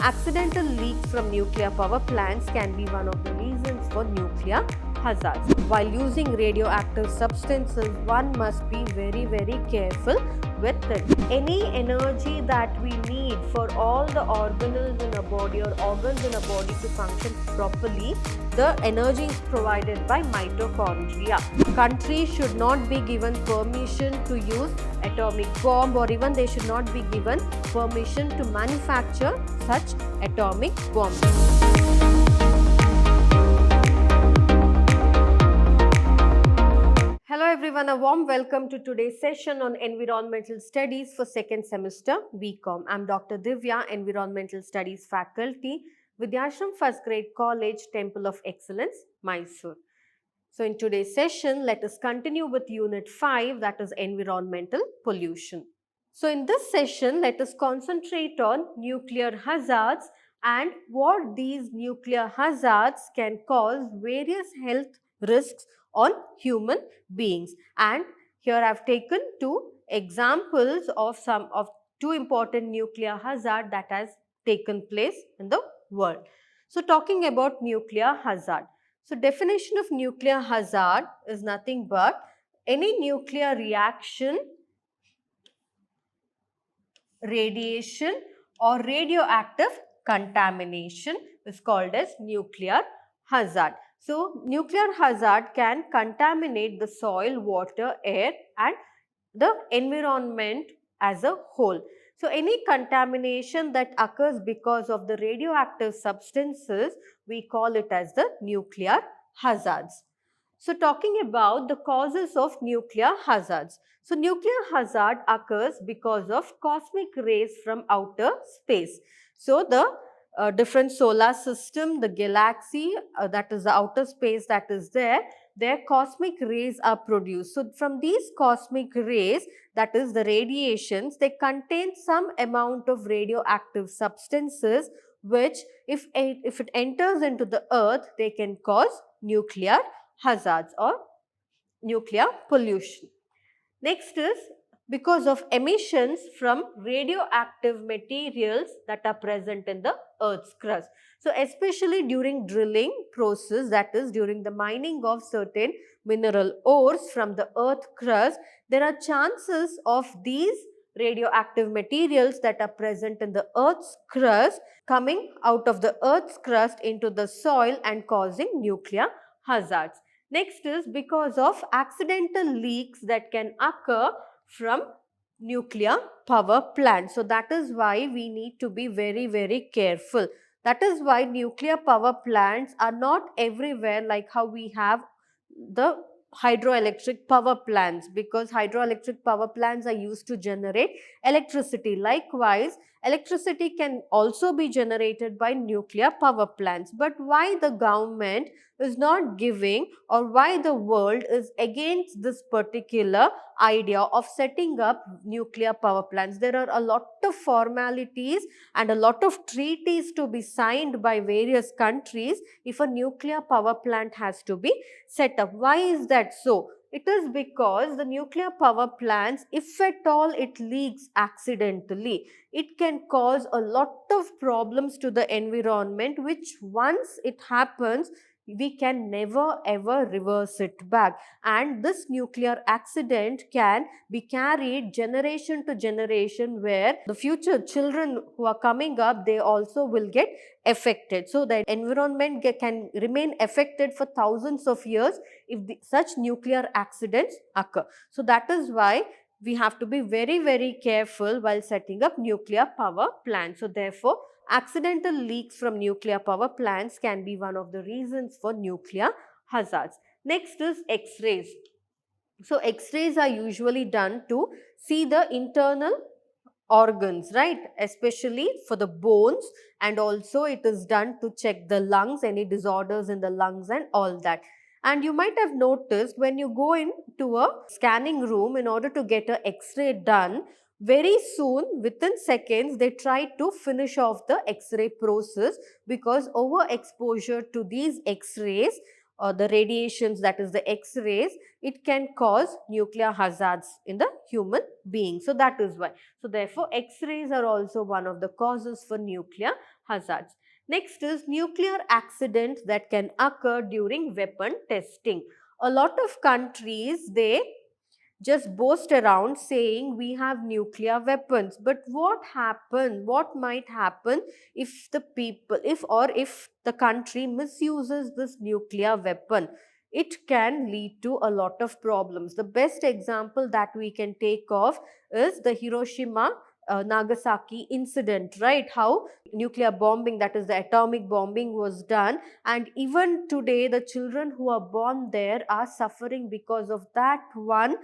Accidental leaks from nuclear power plants can be one of the reasons for nuclear hazards. While using radioactive substances, one must be very careful with it. Any energy that we need for all the organelles in a body or organs in a body to function properly, the energy is provided by mitochondria. Countries should not be given permission to use atomic bomb, or even they should not be given permission to manufacture such atomic bombs. Hello everyone, a warm welcome to today's session on Environmental Studies for second semester BCom. I'm Dr. Divya, Environmental Studies faculty, Vidhyaashram First Grade College, Temple of Excellence, Mysuru. So in today's session, let us continue with Unit 5, that is Environmental Pollution. So in this session, let us concentrate on nuclear hazards and what these nuclear hazards can cause various health risks on human beings. And here I have taken two examples of two important nuclear hazard that has taken place in the world. So talking about nuclear hazard. So definition of nuclear hazard is nothing but any nuclear reaction, radiation or radioactive contamination is called as nuclear hazard. So nuclear hazard can contaminate the soil, water, air and the environment as a whole. So any contamination that occurs because of the radioactive substances, we call it as the nuclear hazards. So talking about the causes of nuclear hazards. So nuclear hazard occurs because of cosmic rays from outer space. So the different solar system, the galaxy, that is the outer space that is there, their cosmic rays are produced. So from these cosmic rays, that is the radiations, they contain some amount of radioactive substances which if it enters into the earth, they can cause nuclear hazards or nuclear pollution. Next is because of emissions from radioactive materials that are present in the earth's crust. So especially during drilling process, that is during the mining of certain mineral ores from the earth crust, there are chances of these radioactive materials that are present in the earth's crust coming out of the earth's crust into the soil and causing nuclear hazards. Next is because of accidental leaks that can occur from nuclear power plants. So that is why we need to be very careful. That is why nuclear power plants are not everywhere like how we have the hydroelectric power plants, because hydroelectric power plants are used to generate electricity. Likewise, electricity can also be generated by nuclear power plants. But why the government is not giving, or why the world is against this particular idea of setting up nuclear power plants? There are a lot of formalities and a lot of treaties to be signed by various countries if a nuclear power plant has to be set up. Why is that so? It is because the nuclear power plants, if at all it leaks accidentally, it can cause a lot of problems to the environment, which once it happens, we can never ever reverse it back. And this nuclear accident can be carried generation to generation, where the future children who are coming up, they also will get affected. So the environment can remain affected for thousands of years if such nuclear accidents occur. So that is why we have to be very careful while setting up nuclear power plants. So therefore, accidental leaks from nuclear power plants can be one of the reasons for nuclear hazards. Next is X-rays. So X-rays are usually done to see the internal organs, right? Especially for the bones, and also it is done to check the lungs, any disorders in the lungs and all that. And you might have noticed when you go into a scanning room in order to get an X-ray done, very soon, within seconds, they try to finish off the X-ray process, because overexposure to these X-rays or the radiations, that is the X-rays, it can cause nuclear hazards in the human being. So that is why. So therefore, X-rays are also one of the causes for nuclear hazards. Next is nuclear accidents that can occur during weapon testing. A lot of countries, they just boast around saying we have nuclear weapons, but what might happen if the people, if the country misuses this nuclear weapon? It can lead to a lot of problems. The best example that we can take of is the Hiroshima Nagasaki incident, right? How nuclear bombing, that is the atomic bombing, was done, and even today the children who are born there are suffering because of that one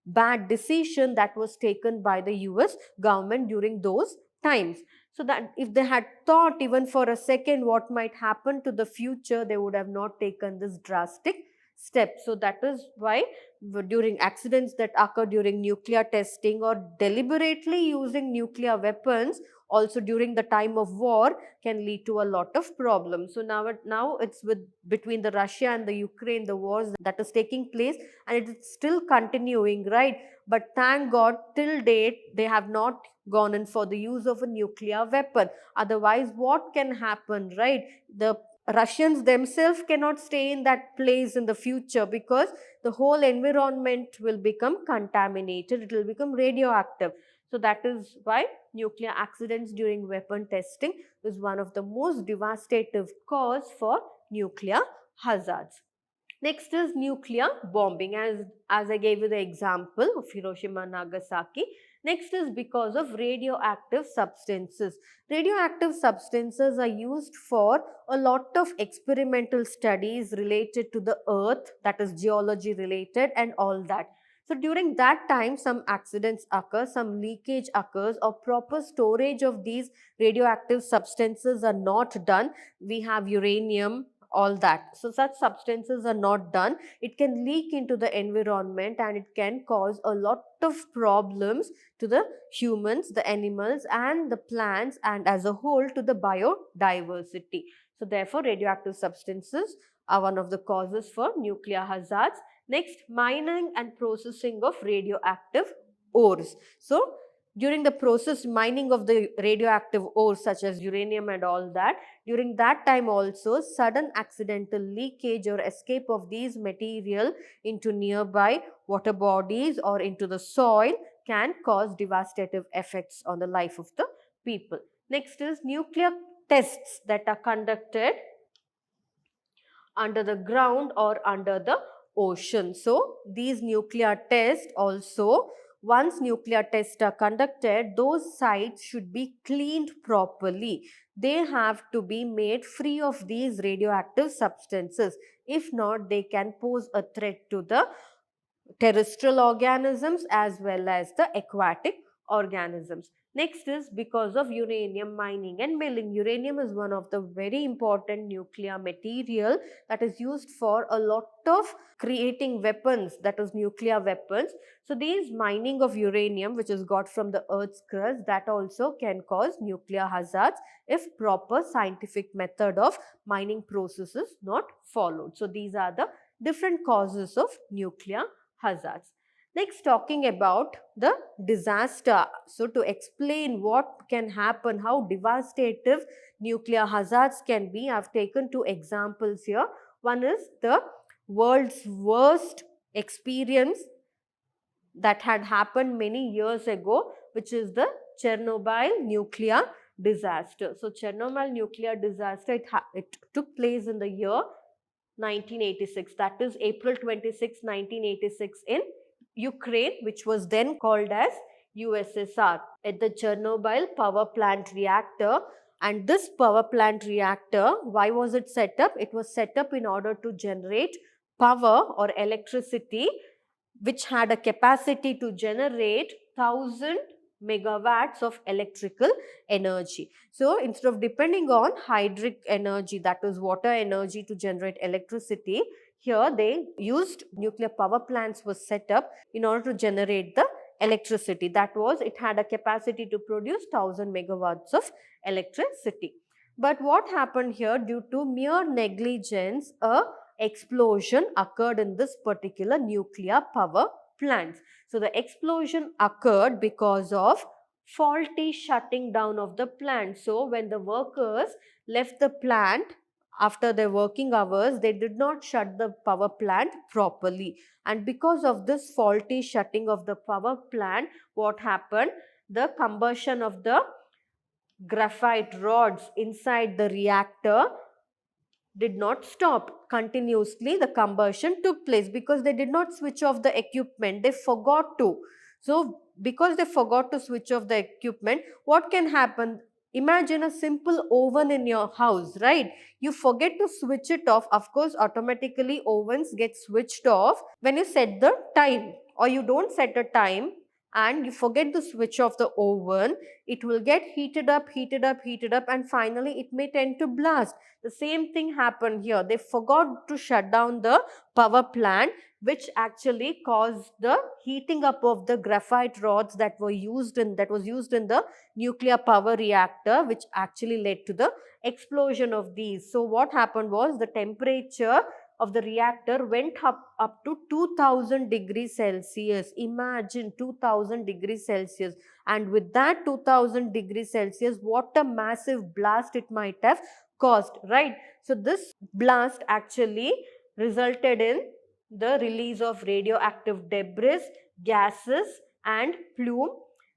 bad decision that was taken by the US government during those times. So that if they had thought even for a second what might happen to the future, they would have not taken this drastic step. So that is why during accidents that occur during nuclear testing or deliberately using nuclear weapons also during the time of war can lead to a lot of problems. So now it's with between the Russia and the Ukraine, the wars that is taking place, and it's still continuing, right? But thank God, till date, they have not gone in for the use of a nuclear weapon. Otherwise, what can happen, right? The Russians themselves cannot stay in that place in the future because the whole environment will become contaminated, it will become radioactive. So that is why nuclear accidents during weapon testing is one of the most devastating cause for nuclear hazards. Next is nuclear bombing, as I gave you the example of Hiroshima and Nagasaki. Next is because of radioactive substances. Radioactive substances are used for a lot of experimental studies related to the earth, that is geology related and all that. So during that time, some accidents occur, some leakage occurs, or proper storage of these radioactive substances are not done. We have uranium, all that. So such substances are not done. It can leak into the environment and it can cause a lot of problems to the humans, the animals and the plants, and as a whole to the biodiversity. So therefore radioactive substances are one of the causes for nuclear hazards. Next, mining and processing of radioactive ores. So during the process mining of the radioactive ores such as uranium and all that, during that time also sudden accidental leakage or escape of these material into nearby water bodies or into the soil can cause devastating effects on the life of the people. Next is nuclear tests that are conducted under the ground or under the ocean. So these nuclear tests also, once nuclear tests are conducted, those sites should be cleaned properly. They have to be made free of these radioactive substances. If not, they can pose a threat to the terrestrial organisms as well as the aquatic organisms. Next is because of uranium mining and milling. Uranium is one of the very important nuclear material that is used for a lot of creating weapons, that is nuclear weapons. So these mining of uranium which is got from the earth's crust, that also can cause nuclear hazards if proper scientific method of mining process is not followed. So these are the different causes of nuclear hazards. Next, talking about the disaster. So to explain what can happen, how devastating nuclear hazards can be, I have taken two examples here. One is the world's worst experience that had happened many years ago, which is the Chernobyl nuclear disaster. So Chernobyl nuclear disaster, it took place in the year 1986, that is April 26, 1986 in Ukraine, which was then called as USSR, at the Chernobyl power plant reactor. And this power plant reactor, why was it set up? It was set up in order to generate power or electricity which had a capacity to generate 1000 megawatts of electrical energy. So instead of depending on hydric energy, that is water energy, to generate electricity, here they used nuclear power plants was set up in order to generate the electricity. That was, it had a capacity to produce 1000 megawatts of electricity. But what happened here, due to mere negligence, a explosion occurred in this particular nuclear power plant. So the explosion occurred because of faulty shutting down of the plant. So when the workers left the plant after their working hours, they did not shut the power plant properly. And because of this faulty shutting of the power plant, what happened? The combustion of the graphite rods inside the reactor did not stop. Continuously the combustion took place because they did not switch off the equipment. They forgot to. So because they forgot to switch off the equipment, what can happen? Imagine a simple oven in your house, right? You forget to switch it off. Of course, automatically ovens get switched off when you set the time, or you don't set a time and you forget to switch off the oven. It will get heated up, and finally it may tend to blast. The same thing happened here. They forgot to shut down the power plant, which actually caused the heating up of the graphite rods that was used in the nuclear power reactor, which actually led to the explosion of these. So what happened was the temperature of the reactor went up to 2000 degrees Celsius. Imagine 2000 degrees Celsius. And with that 2000 degrees Celsius, what a massive blast it might have caused, right? So this blast actually resulted in the release of radioactive debris, gases and plume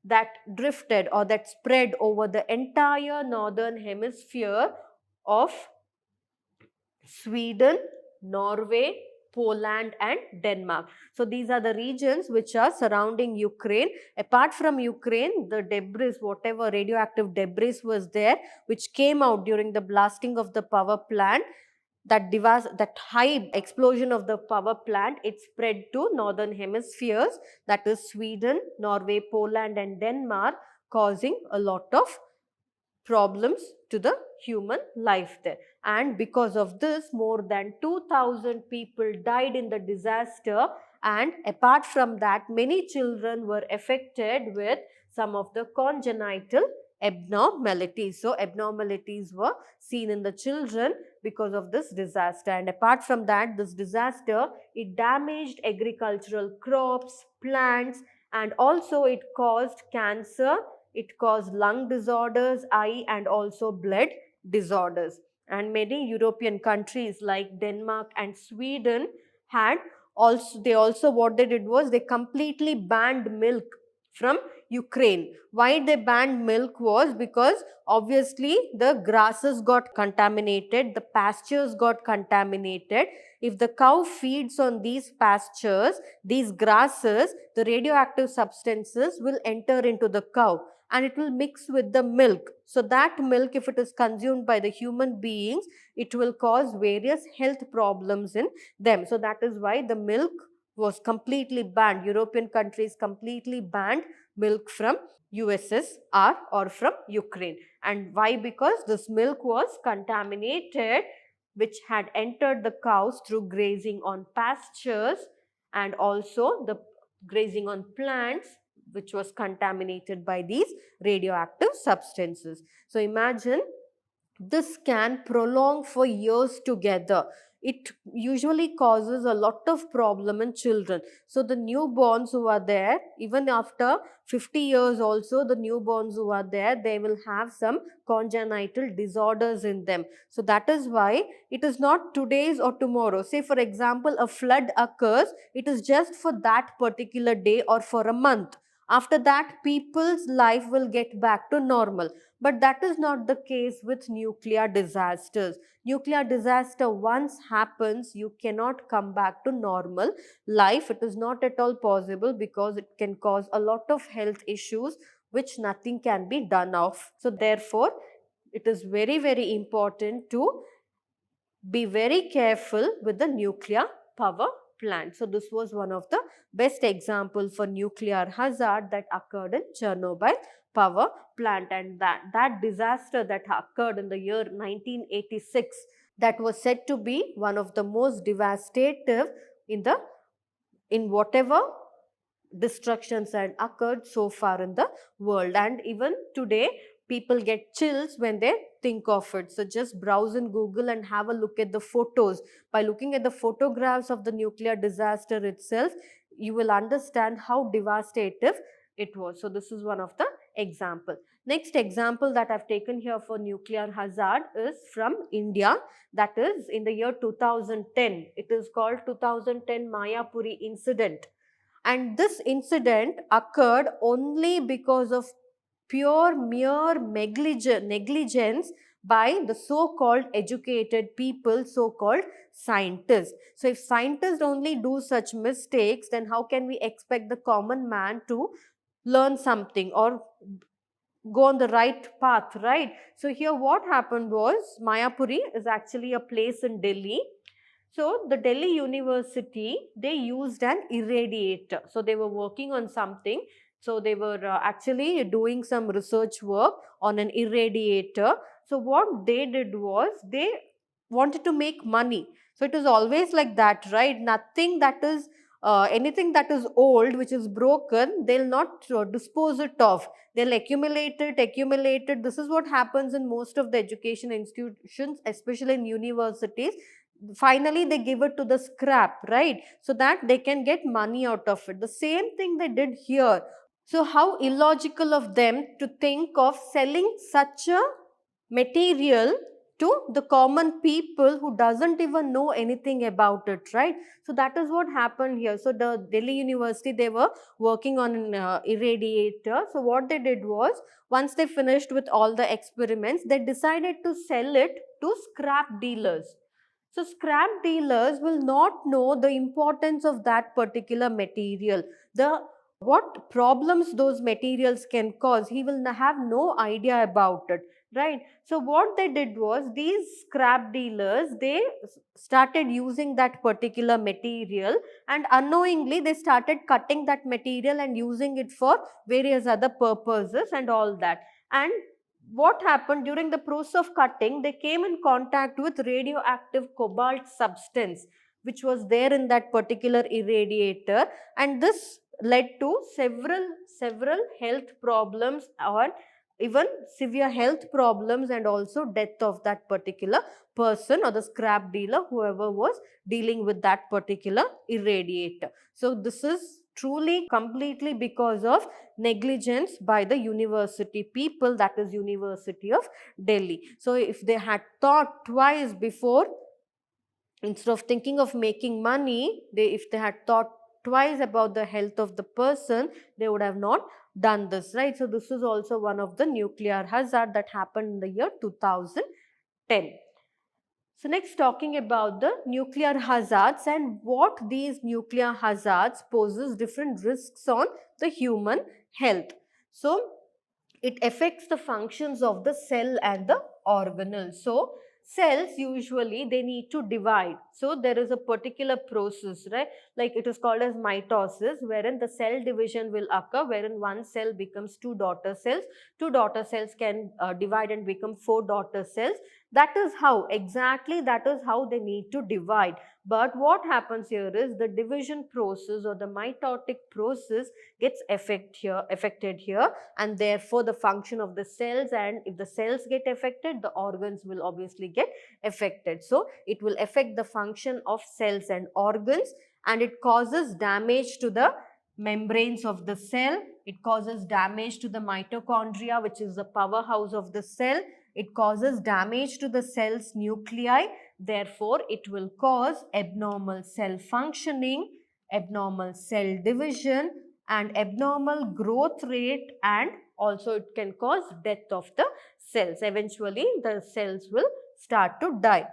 that drifted or that spread over the entire northern hemisphere of Sweden, Norway, Poland and Denmark. So these are the regions which are surrounding Ukraine. Apart from Ukraine, the debris, whatever radioactive debris was there, which came out during the blasting of the power plant, that high explosion of the power plant, it spread to northern hemispheres, that is Sweden, Norway, Poland and Denmark, causing a lot of problems to the human life there. And because of this, more than 2000 people died in the disaster, and apart from that, many children were affected with some of the congenital abnormalities. So abnormalities were seen in the children because of this disaster. And apart from that, this disaster, it damaged agricultural crops, plants, and also it caused cancer, it caused lung disorders, eye and also blood disorders. And many European countries like Denmark and Sweden what they did was they completely banned milk from Ukraine. Why they banned milk was because obviously the grasses got contaminated, the pastures got contaminated. If the cow feeds on these pastures, these grasses, the radioactive substances will enter into the cow and it will mix with the milk. So that milk, if it is consumed by the human beings, it will cause various health problems in them. So that is why the milk was completely banned. European countries completely banned milk from USSR or from Ukraine. And why? Because this milk was contaminated, which had entered the cows through grazing on pastures and also the grazing on plants, which was contaminated by these radioactive substances. So imagine this can prolong for years together. It usually causes a lot of problem in children. So the newborns who are there, even after 50 years also, the newborns who are there, they will have some congenital disorders in them. So that is why it is not today's or tomorrow. Say for example, a flood occurs, it is just for that particular day or for a month. After that, people's life will get back to normal. But that is not the case with nuclear disasters. Nuclear disaster once happens, you cannot come back to normal life. It is not at all possible because it can cause a lot of health issues which nothing can be done of. So therefore, it is very, very important to be very careful with the nuclear power plant. So this was one of the best example for nuclear hazard that occurred in Chernobyl power plant, and that disaster that occurred in the year 1986, that was said to be one of the most devastative in whatever destructions had occurred so far in the world. And even today people get chills when they think of it. So just browse in Google and have a look at the photos. By looking at the photographs of the nuclear disaster itself, you will understand how devastative it was. So this is one of the example. Next example that I've taken here for nuclear hazard is from India, that is in the year 2010. It is called 2010 Mayapuri Incident. And this incident occurred only because of pure mere negligence by the so-called educated people, so-called scientists. So if scientists only do such mistakes, then how can we expect the common man to learn something or go on the right path, right? So here what happened was, Mayapuri is actually a place in Delhi. So the Delhi University, they used an irradiator. So they were working on something. So they were actually doing some research work on an irradiator. So what they did was, they wanted to make money. So it is always like that, right? Nothing that is anything that is old, which is broken, they'll not dispose it of. They'll accumulate it. This is what happens in most of the education institutions, especially in universities. Finally they give it to the scrap, right? So that they can get money out of it. The same thing they did here. So how illogical of them to think of selling such a material to the common people who doesn't even know anything about it, right? So that is what happened here. So the Delhi University, they were working on an irradiator. So what they did was, once they finished with all the experiments, they decided to sell it to scrap dealers. So scrap dealers will not know the importance of that particular material, the what problems those materials can cause. He will have no idea about it, right? So what they did was, these scrap dealers, they started using that particular material, and unknowingly they started cutting that material and using it for various other purposes and all that. And what happened, during the process of cutting, they came in contact with radioactive cobalt substance which was there in that particular irradiator, and this led to several health problems, or even severe health problems, and also death of that particular person or the scrap dealer, whoever was dealing with that particular irradiator. So this is truly completely because of negligence by the university people, that is University of Delhi. So if they had thought twice before, instead of thinking of making money, if they had thought twice about the health of the person, they would have not done this, right? So this is also one of the nuclear hazard that happened in the year 2010. So next, talking about the nuclear hazards and what these nuclear hazards poses different risks on the human health. So it affects the functions of the cell and the organelle. So cells, usually they need to divide. So there is a particular process, right? Like it is called as mitosis, wherein the cell division will occur, wherein one cell becomes two daughter cells. Two daughter cells can divide and become four daughter cells. That is how, exactly that is how they need to divide. But what happens here is, the division process or the mitotic process gets affected here, and therefore the function of the cells, and if the cells get affected, the organs will obviously get affected. So it will affect the function of cells and organs, and it causes damage to the membranes of the cell. It causes damage to the mitochondria, which is the powerhouse of the cell. It causes damage to the cell's nuclei. Therefore it will cause abnormal cell functioning, abnormal cell division, and abnormal growth rate, and also it can cause death of the cells. Eventually the cells will start to die.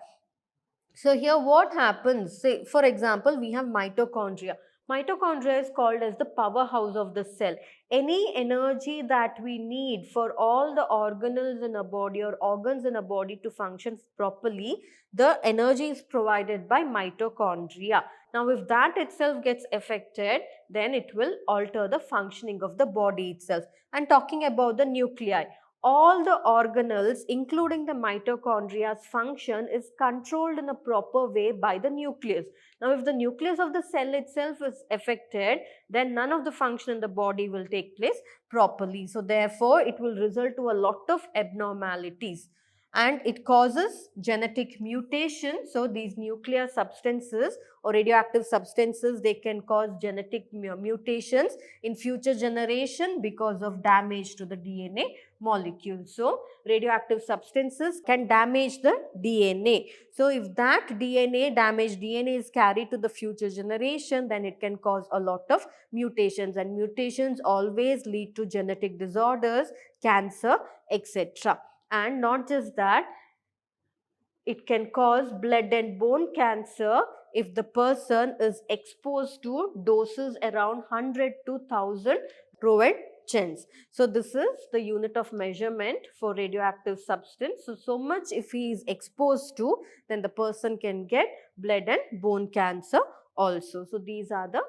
So here what happens, say for example, we have mitochondria. Mitochondria is called as the powerhouse of the cell. Any energy that we need for all the organelles in a body or organs in a body to function properly, the energy is provided by mitochondria. Now if that itself gets affected, then it will alter the functioning of the body itself. And talking about the nuclei, all the organelles, including the mitochondria's function, is controlled in a proper way by the nucleus. Now, if the nucleus of the cell itself is affected, then none of the function in the body will take place properly. So, therefore, it will result to a lot of abnormalities. and it causes genetic mutation. So these nuclear substances or radioactive substances, they can cause genetic mutations in future generation because of damage to the DNA molecule. So radioactive substances can damage the DNA. So if that damaged DNA is carried to the future generation, then it can cause a lot of mutations, and mutations always lead to genetic disorders, cancer, etc. And not just that, it can cause blood and bone cancer if the person is exposed to doses around 100 to 1000 roentgens. So this is the unit of measurement for radioactive substance. So much if he is exposed to, then the person can get blood and bone cancer also. So these are the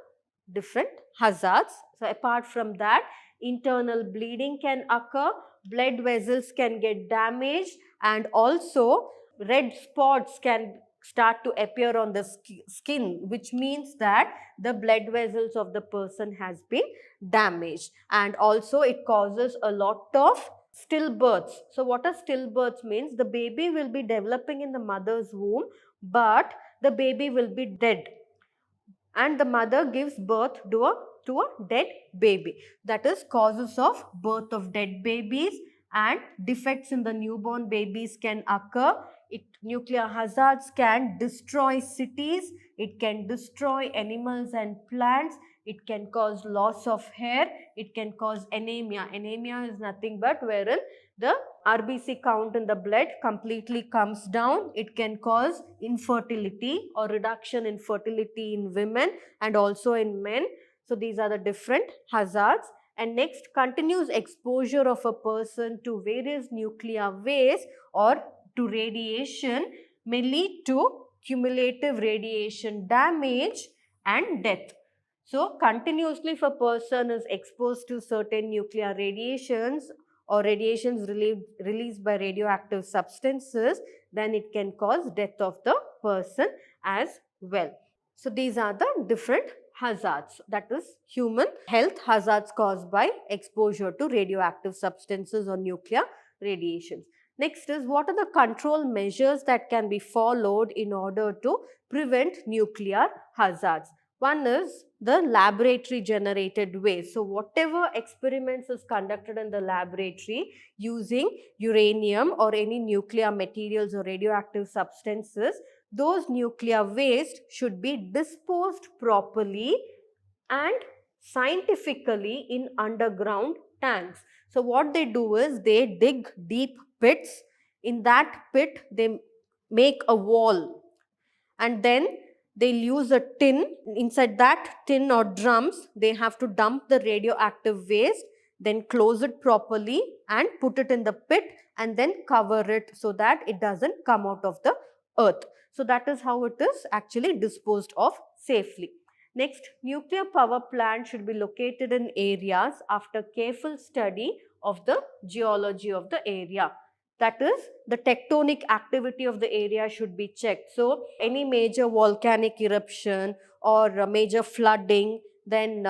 different hazards. So apart from that, internal bleeding can occur, blood vessels can get damaged, and also red spots can start to appear on the skin, which means that the blood vessels of the person has been damaged. And also it causes a lot of stillbirths. So what a stillbirth means, the baby will be developing in the mother's womb, but the baby will be dead, and the mother gives birth to a dead baby. That is causes of birth of dead babies, and defects in the newborn babies can occur. Nuclear hazards can destroy cities, it can destroy animals and plants, it can cause loss of hair, it can cause anemia. Anemia is nothing but wherein the RBC count in the blood completely comes down. It can cause infertility or reduction in fertility in women and also in men. So these are the different hazards. And next, continuous exposure of a person to various nuclear waste or to radiation may lead to cumulative radiation damage and death. So continuously if a person is exposed to certain nuclear radiations or radiations released by radioactive substances, then it can cause death of the person as well. So these are the different hazards, that is human health hazards caused by exposure to radioactive substances or nuclear radiations. Next is, what are the control measures that can be followed in order to prevent nuclear hazards? One is the laboratory generated waste. So whatever experiments is conducted in the laboratory using uranium or any nuclear materials or radioactive substances, those nuclear waste should be disposed properly and scientifically in underground tanks. So what they do is they dig deep pits. In that pit they make a wall, and then they'll use a tin. Inside that tin or drums, they have to dump the radioactive waste, then close it properly and put it in the pit and then cover it so that it doesn't come out of the earth. So that is how it is actually disposed of safely. Next, nuclear power plant should be located in areas after careful study of the geology of the area. That is, the tectonic activity of the area should be checked. So any major volcanic eruption or major flooding, then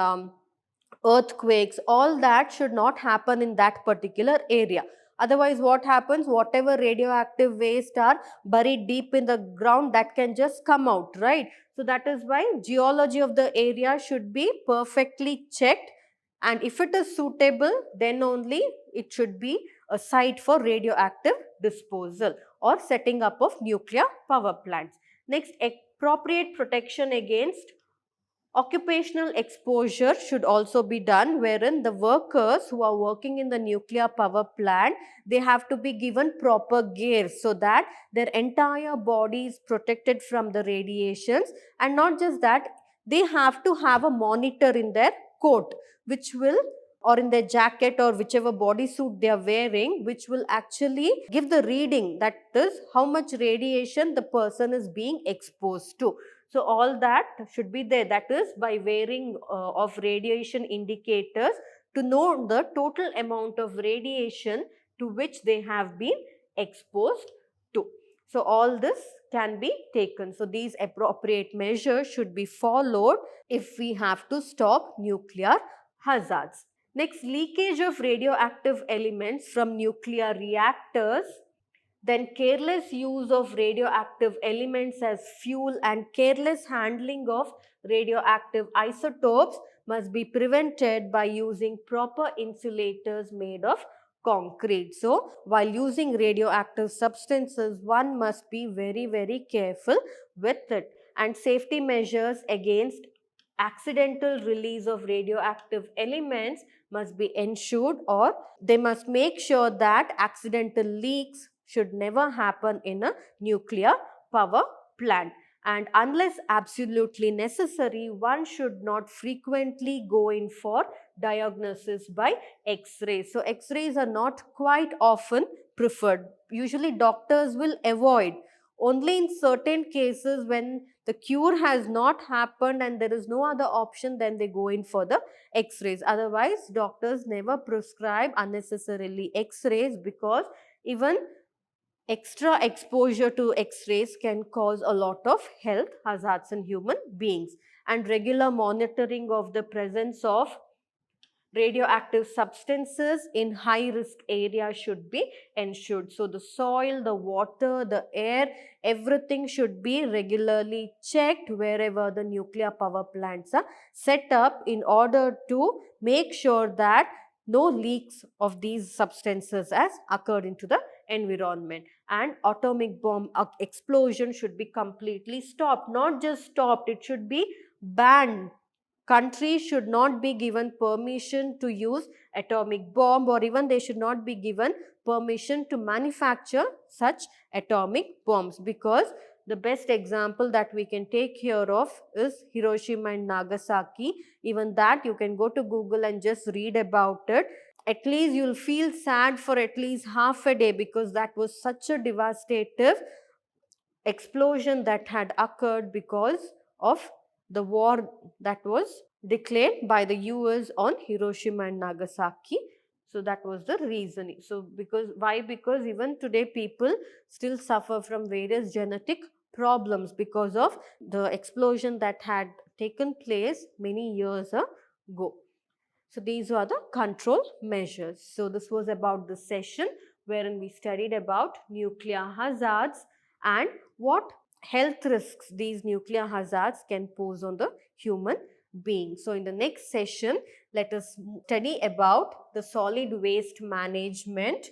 earthquakes, all that should not happen in that particular area. Otherwise what happens, whatever radioactive waste are buried deep in the ground, that can just come out, right? So that is why geology of the area should be perfectly checked, and if it is suitable, then only it should be a site for radioactive disposal or setting up of nuclear power plants. Next, appropriate protection against occupational exposure should also be done, wherein the workers who are working in the nuclear power plant, they have to be given proper gear so that their entire body is protected from the radiations. And not just that, they have to have a monitor in their coat, which will, or in their jacket or whichever bodysuit they are wearing, which will actually give the reading, that is how much radiation the person is being exposed to. So all that should be there, that is by wearing of radiation indicators to know the total amount of radiation to which they have been exposed to. So all this can be taken. So these appropriate measures should be followed if we have to stop nuclear hazards. Next, leakage of radioactive elements from nuclear reactors. Then careless use of radioactive elements as fuel and careless handling of radioactive isotopes must be prevented by using proper insulators made of concrete. So, while using radioactive substances, one must be very careful with it. And safety measures against accidental release of radioactive elements must be ensured, or they must make sure that accidental leaks should never happen in a nuclear power plant. And unless absolutely necessary, one should not frequently go in for diagnosis by X-rays. So, X-rays are not quite often preferred. Usually, doctors will avoid. Only in certain cases, when the cure has not happened and there is no other option, then they go in for the X-rays. Otherwise, doctors never prescribe unnecessarily X-rays, because even extra exposure to X-rays can cause a lot of health hazards in human beings. And regular monitoring of the presence of radioactive substances in high risk areas should be ensured. So, the soil, the water, the air, everything should be regularly checked wherever the nuclear power plants are set up, in order to make sure that no leaks of these substances has occurred into the environment. And atomic bomb explosion should be completely stopped. Not just stopped, it should be banned. Countries should not be given permission to use atomic bomb, or even they should not be given permission to manufacture such atomic bombs, because the best example that we can take here of is Hiroshima and Nagasaki. Even that you can go to Google and just read about it. At least you'll feel sad for at least half a day, because that was such a devastative explosion that had occurred because of the war that was declared by the US on Hiroshima and Nagasaki. So that was the reason. So because even today people still suffer from various genetic problems because of the explosion that had taken place many years ago. So these are the control measures. So this was about the session wherein we studied about nuclear hazards and what health risks these nuclear hazards can pose on the human being. So in the next session, let us study about the solid waste management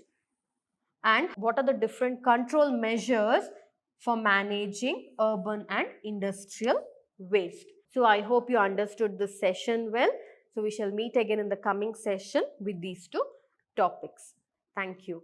and what are the different control measures for managing urban and industrial waste. So I hope you understood this session well. So we shall meet again in the coming session with these two topics. Thank you.